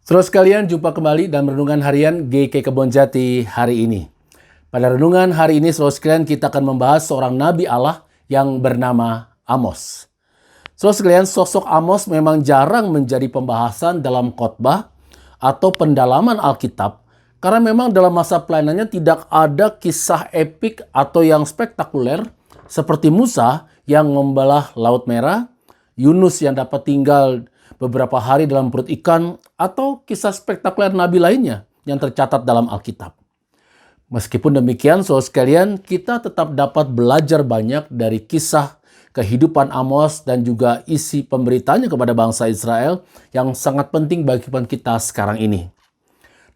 Saudara sekalian, jumpa kembali dalam Renungan Harian GK Kebonjati hari ini. Pada Renungan hari ini, saudara sekalian, kita akan membahas seorang Nabi Allah yang bernama Amos. Saudara sekalian, sosok Amos memang jarang menjadi pembahasan dalam khotbah atau pendalaman Alkitab, karena memang dalam masa pelayanannya tidak ada kisah epik atau yang spektakuler seperti Musa yang membelah Laut Merah, Yunus yang dapat tinggal beberapa hari dalam perut ikan, atau kisah spektakuler nabi lainnya yang tercatat dalam Alkitab. Meskipun demikian, saudara sekalian, kita tetap dapat belajar banyak dari kisah kehidupan Amos dan juga isi pemberitaannya kepada bangsa Israel yang sangat penting bagi kehidupan kita sekarang ini.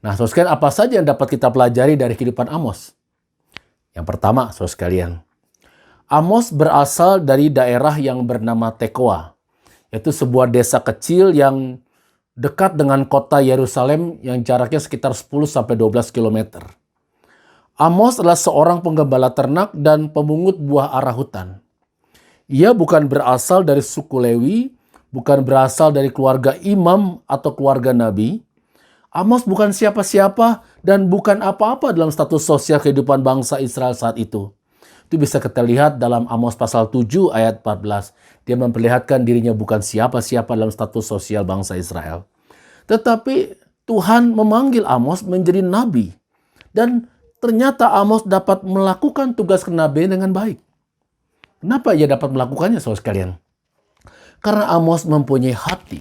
Nah, saudara sekalian, apa saja yang dapat kita pelajari dari kehidupan Amos? Yang pertama, saudara sekalian, Amos berasal dari daerah yang bernama Tekoa, yaitu sebuah desa kecil yang dekat dengan kota Yerusalem yang jaraknya sekitar 10-12 km. Amos adalah seorang penggembala ternak dan pemungut buah arah hutan. Ia bukan berasal dari suku Lewi, bukan berasal dari keluarga imam atau keluarga nabi. Amos bukan siapa-siapa dan bukan apa-apa dalam status sosial kehidupan bangsa Israel saat itu. Itu bisa kita lihat dalam Amos pasal 7 ayat 14. Dia memperlihatkan dirinya bukan siapa-siapa dalam status sosial bangsa Israel. Tetapi Tuhan memanggil Amos menjadi nabi. Dan ternyata Amos dapat melakukan tugas kenabian dengan baik. Kenapa ia dapat melakukannya, saudara sekalian? Karena Amos mempunyai hati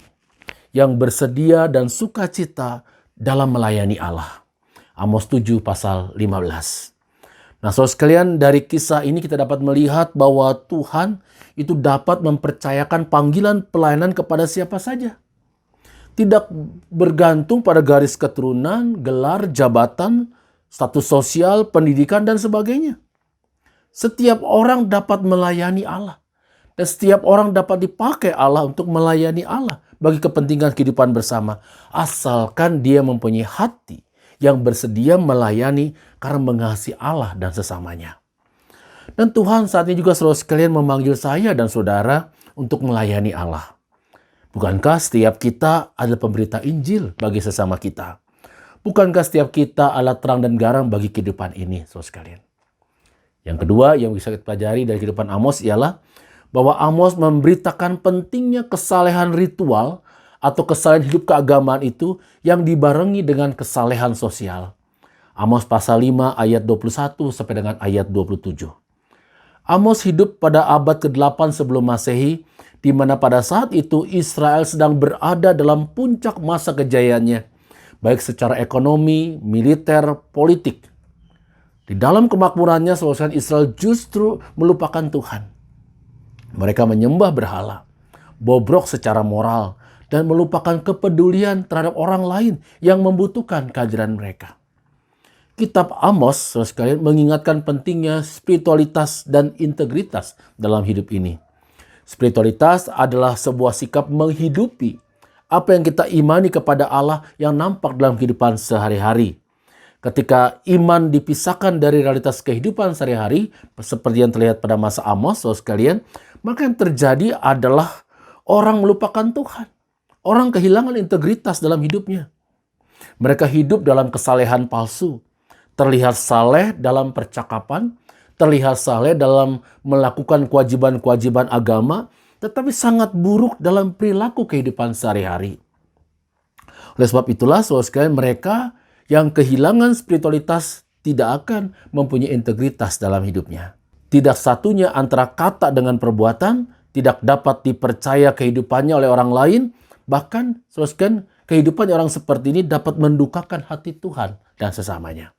yang bersedia dan sukacita dalam melayani Allah. Amos 7 pasal 15. Nah, saudara sekalian, dari kisah ini kita dapat melihat bahwa Tuhan itu dapat mempercayakan panggilan pelayanan kepada siapa saja. Tidak bergantung pada garis keturunan, gelar, jabatan, status sosial, pendidikan, dan sebagainya. Setiap orang dapat melayani Allah. Dan setiap orang dapat dipakai Allah untuk melayani Allah bagi kepentingan kehidupan bersama. Asalkan dia mempunyai hati yang bersedia melayani karena mengasihi Allah dan sesamanya. Dan Tuhan saat ini juga saudara sekalian memanggil saya dan saudara untuk melayani Allah. Bukankah setiap kita adalah pemberita Injil bagi sesama kita? Bukankah setiap kita adalah terang dan garam bagi kehidupan ini, saudara sekalian? Yang kedua yang bisa kita pelajari dari kehidupan Amos ialah bahwa Amos memberitakan pentingnya kesalehan ritual atau kesalehan hidup keagamaan itu yang dibarengi dengan kesalehan sosial. Amos pasal 5 ayat 21 sampai dengan ayat 27. Amos hidup pada abad ke-8 sebelum Masehi, di mana pada saat itu Israel sedang berada dalam puncak masa kejayaannya, baik secara ekonomi, militer, politik. Di dalam kemakmurannya, saudara Israel justru melupakan Tuhan. Mereka menyembah berhala, bobrok secara moral, dan melupakan kepedulian terhadap orang lain yang membutuhkan kehadiran mereka. Kitab Amos, saudara sekalian, mengingatkan pentingnya spiritualitas dan integritas dalam hidup ini. Spiritualitas adalah sebuah sikap menghidupi apa yang kita imani kepada Allah yang nampak dalam kehidupan sehari-hari. Ketika iman dipisahkan dari realitas kehidupan sehari-hari, seperti yang terlihat pada masa Amos, saudara sekalian, maka yang terjadi adalah orang melupakan Tuhan. Orang kehilangan integritas dalam hidupnya. Mereka hidup dalam kesalehan palsu. Terlihat saleh dalam percakapan, terlihat saleh dalam melakukan kewajiban-kewajiban agama, tetapi sangat buruk dalam perilaku kehidupan sehari-hari. Oleh sebab itulah, saudara sekalian, mereka yang kehilangan spiritualitas tidak akan mempunyai integritas dalam hidupnya. Tidak satunya antara kata dengan perbuatan, tidak dapat dipercaya kehidupannya oleh orang lain, bahkan saudara sekalian, kehidupan orang seperti ini dapat mendukakan hati Tuhan dan sesamanya.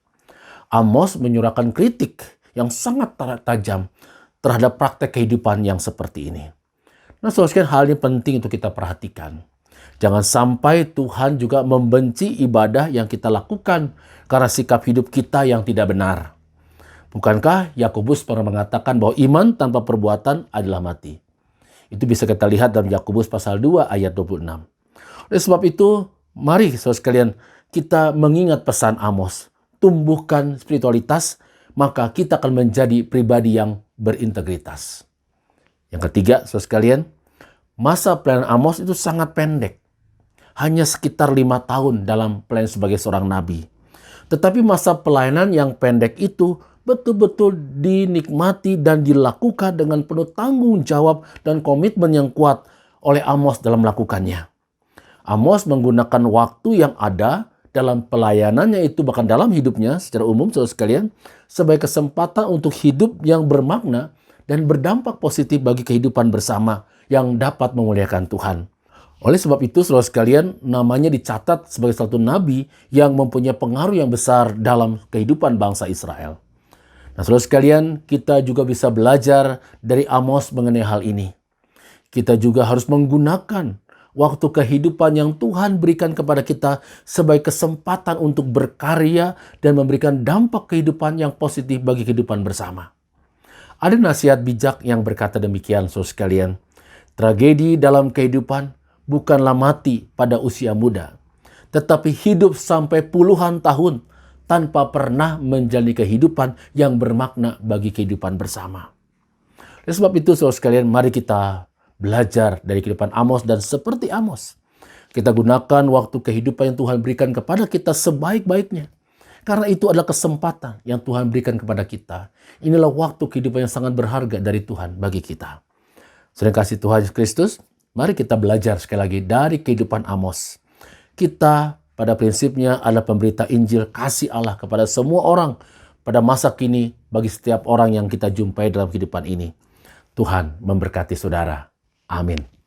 Amos menyuarakan kritik yang sangat tajam terhadap praktek kehidupan yang seperti ini. Nah, saudara sekalian, hal ini penting untuk kita perhatikan. Jangan sampai Tuhan juga membenci ibadah yang kita lakukan karena sikap hidup kita yang tidak benar. Bukankah Yakobus pernah mengatakan bahwa iman tanpa perbuatan adalah mati? Itu bisa kita lihat dalam Yakobus pasal 2 ayat 26. Oleh sebab itu, mari saudara sekalian, kita mengingat pesan Amos. Tumbuhkan spiritualitas, maka kita akan menjadi pribadi yang berintegritas. Yang ketiga, saudara sekalian, masa pelayanan Amos itu sangat pendek. hanya sekitar 5 tahun dalam pelayanan sebagai seorang nabi. Tetapi masa pelayanan yang pendek itu betul-betul dinikmati dan dilakukan dengan penuh tanggung jawab dan komitmen yang kuat oleh Amos dalam melakukannya. Amos menggunakan waktu yang ada dalam pelayanannya itu, bahkan dalam hidupnya secara umum, saudara sekalian, sebagai kesempatan untuk hidup yang bermakna dan berdampak positif bagi kehidupan bersama yang dapat memuliakan Tuhan. Oleh sebab itu, saudara sekalian, namanya dicatat sebagai satu nabi yang mempunyai pengaruh yang besar dalam kehidupan bangsa Israel. Nah, saudara sekalian, kita juga bisa belajar dari Amos mengenai hal ini. Kita juga harus menggunakan waktu kehidupan yang Tuhan berikan kepada kita sebagai kesempatan untuk berkarya dan memberikan dampak kehidupan yang positif bagi kehidupan bersama. Ada nasihat bijak yang berkata demikian, saudara sekalian. Tragedi dalam kehidupan bukanlah mati pada usia muda, tetapi hidup sampai puluhan tahun tanpa pernah menjalani kehidupan yang bermakna bagi kehidupan bersama. Oleh sebab itu, saudara sekalian, mari kita belajar dari kehidupan Amos, dan seperti Amos, kita gunakan waktu kehidupan yang Tuhan berikan kepada kita sebaik-baiknya. Karena itu adalah kesempatan yang Tuhan berikan kepada kita. Inilah waktu kehidupan yang sangat berharga dari Tuhan bagi kita. Saudara kasih Tuhan Yesus Kristus, mari kita belajar sekali lagi dari kehidupan Amos. Kita pada prinsipnya adalah pemberita Injil kasih Allah kepada semua orang pada masa kini, bagi setiap orang yang kita jumpai dalam kehidupan ini. Tuhan memberkati saudara. Amin.